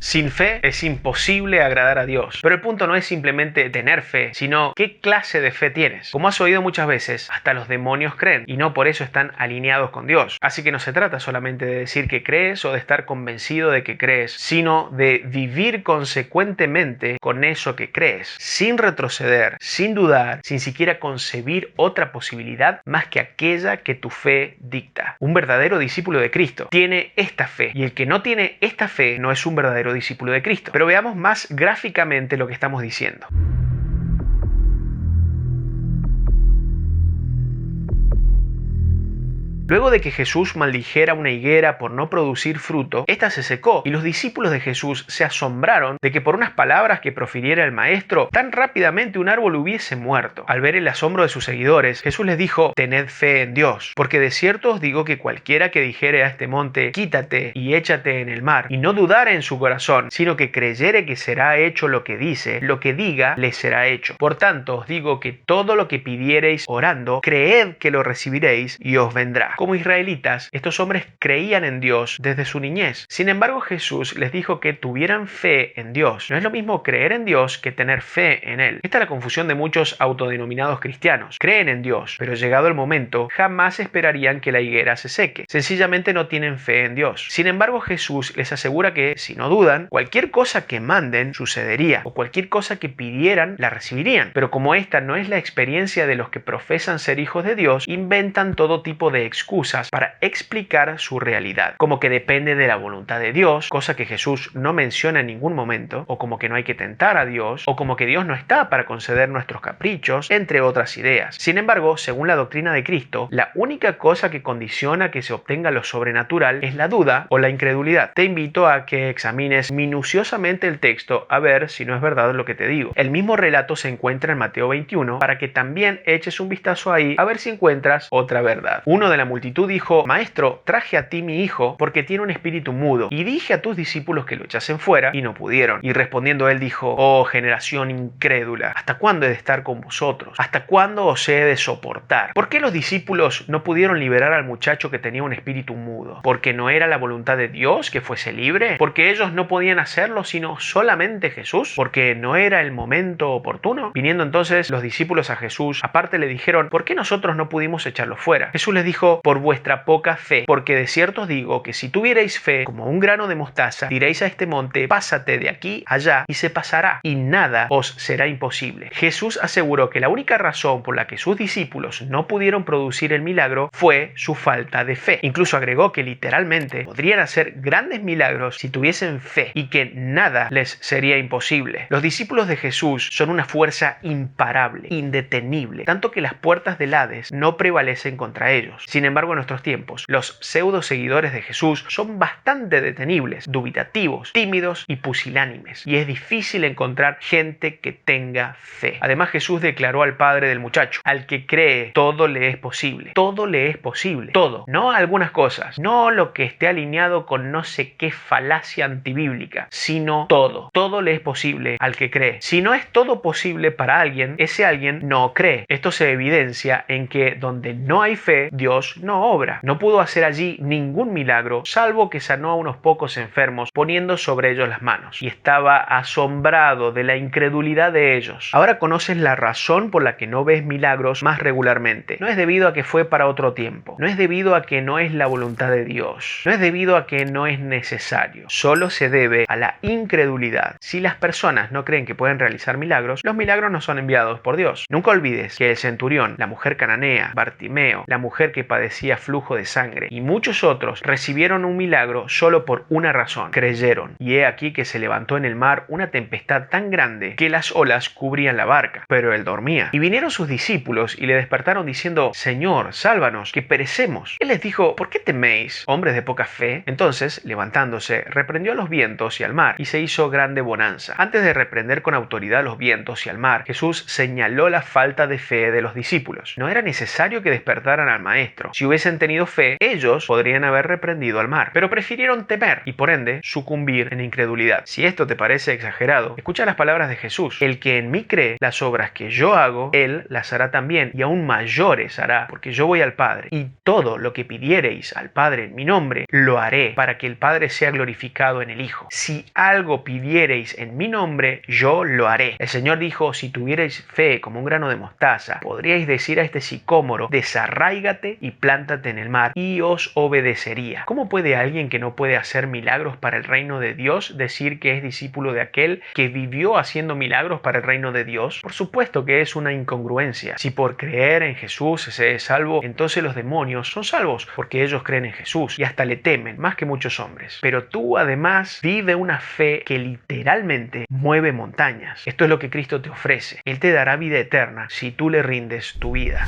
Sin fe es imposible agradar a Dios. Pero el punto no es simplemente tener fe, sino qué clase de fe tienes. Como has oído muchas veces, hasta los demonios creen y no por eso están alineados con Dios. Así que no se trata solamente de decir que crees o de estar convencido de que crees, sino de vivir consecuentemente con eso que crees, sin retroceder, sin dudar, sin siquiera concebir otra posibilidad más que aquella que tu fe dicta. Un verdadero discípulo de Cristo tiene esta fe, y el que no tiene esta fe no es un verdadero discípulo de Cristo. Pero veamos más gráficamente lo que estamos diciendo. Luego de que Jesús maldijera una higuera por no producir fruto, ésta se secó, y los discípulos de Jesús se asombraron de que por unas palabras que profiriera el maestro, tan rápidamente un árbol hubiese muerto. Al ver el asombro de sus seguidores, Jesús les dijo: tened fe en Dios, porque de cierto os digo que cualquiera que dijere a este monte, quítate y échate en el mar, y no dudare en su corazón, sino que creyere que será hecho lo que dice, lo que diga le será hecho. Por tanto os digo que todo lo que pidiereis orando, creed que lo recibiréis y os vendrá. Como israelitas, estos hombres creían en Dios desde su niñez. Sin embargo, Jesús les dijo que tuvieran fe en Dios. No es lo mismo creer en Dios que tener fe en Él. Esta es la confusión de muchos autodenominados cristianos. Creen en Dios, pero llegado el momento, jamás esperarían que la higuera se seque. Sencillamente no tienen fe en Dios. Sin embargo, Jesús les asegura que, si no dudan, cualquier cosa que manden sucedería, o cualquier cosa que pidieran la recibirían. Pero como esta no es la experiencia de los que profesan ser hijos de Dios, inventan todo tipo de excusas para explicar su realidad, como que depende de la voluntad de Dios, cosa que Jesús no menciona en ningún momento, o como que no hay que tentar a Dios, o como que Dios no está para conceder nuestros caprichos, entre otras ideas. Sin embargo, según la doctrina de Cristo, la única cosa que condiciona que se obtenga lo sobrenatural es la duda o la incredulidad. Te invito a que examines minuciosamente el texto a ver si no es verdad lo que te digo. El mismo relato se encuentra en Mateo 21 para que también eches un vistazo ahí a ver si encuentras otra verdad. Uno de la multitud dijo: Maestro, traje a ti mi hijo porque tiene un espíritu mudo, y dije a tus discípulos que lo echasen fuera y no pudieron. Y respondiendo él dijo: Oh generación incrédula, ¿hasta cuándo he de estar con vosotros? ¿Hasta cuándo os he de soportar? ¿Por qué los discípulos no pudieron liberar al muchacho que tenía un espíritu mudo? ¿Porque no era la voluntad de Dios que fuese libre? ¿Porque ellos no podían hacerlo sino solamente Jesús? ¿Porque no era el momento oportuno? Viniendo entonces los discípulos a Jesús, aparte le dijeron: ¿por qué nosotros no pudimos echarlo fuera? Jesús les dijo: por vuestra poca fe, porque de cierto os digo que si tuvierais fe como un grano de mostaza, diréis a este monte: pásate de aquí allá, y se pasará, y nada os será imposible. Jesús aseguró que la única razón por la que sus discípulos no pudieron producir el milagro fue su falta de fe. Incluso agregó que literalmente podrían hacer grandes milagros si tuviesen fe, y que nada les sería imposible. Los discípulos de Jesús son una fuerza imparable, indetenible, tanto que las puertas del Hades no prevalecen contra ellos. Sin embargo, en nuestros tiempos, los pseudo seguidores de Jesús son bastante detenibles, dubitativos, tímidos y pusilánimes, y es difícil encontrar gente que tenga fe. Además, Jesús declaró al padre del muchacho: al que cree, todo le es posible. Todo le es posible. Todo. No algunas cosas. No lo que esté alineado con no sé qué falacia antibíblica, sino todo. Todo le es posible al que cree. Si no es todo posible para alguien, ese alguien no cree. Esto se evidencia en que donde no hay fe, Dios no obra. No pudo hacer allí ningún milagro, salvo que sanó a unos pocos enfermos poniendo sobre ellos las manos. Y estaba asombrado de la incredulidad de ellos. Ahora conoces la razón por la que no ves milagros más regularmente. No es debido a que fue para otro tiempo. No es debido a que no es la voluntad de Dios. No es debido a que no es necesario. Solo se debe a la incredulidad. Si las personas no creen que pueden realizar milagros, los milagros no son enviados por Dios. Nunca olvides que el centurión, la mujer cananea, Bartimeo, la mujer que padecía flujo de sangre y muchos otros recibieron un milagro solo por una razón: creyeron. Y he aquí que se levantó en el mar una tempestad tan grande que las olas cubrían la barca, pero él dormía. Y vinieron sus discípulos y le despertaron diciendo: Señor, sálvanos, que perecemos. Él les dijo: ¿por qué teméis, hombres de poca fe? Entonces, levantándose, reprendió a los vientos y al mar, y se hizo grande bonanza. Antes de reprender con autoridad a los vientos y al mar, Jesús señaló la falta de fe de los discípulos. No era necesario que despertaran al maestro, Si hubiesen tenido fe, ellos podrían haber reprendido al mar, pero prefirieron temer y por ende sucumbir en incredulidad. Si esto te parece exagerado, escucha las palabras de Jesús: el que en mí cree, las obras que yo hago, él las hará también, y aún mayores hará, porque yo voy al Padre, y todo lo que pidiereis al Padre en mi nombre, lo haré, para que el Padre sea glorificado en el Hijo. Si algo pidiereis en mi nombre, yo lo haré. El Señor dijo: si tuvierais fe como un grano de mostaza, podríais decir a este sicómoro: desarráigate y plántate en el mar, y os obedecería. ¿Cómo puede alguien que no puede hacer milagros para el reino de Dios decir que es discípulo de aquel que vivió haciendo milagros para el reino de Dios? Por supuesto que es una incongruencia. Si por creer en Jesús se es salvo, entonces los demonios son salvos porque ellos creen en Jesús y hasta le temen más que muchos hombres. Pero tú además vive una fe que literalmente mueve montañas. Esto es lo que Cristo te ofrece. Él te dará vida eterna si tú le rindes tu vida.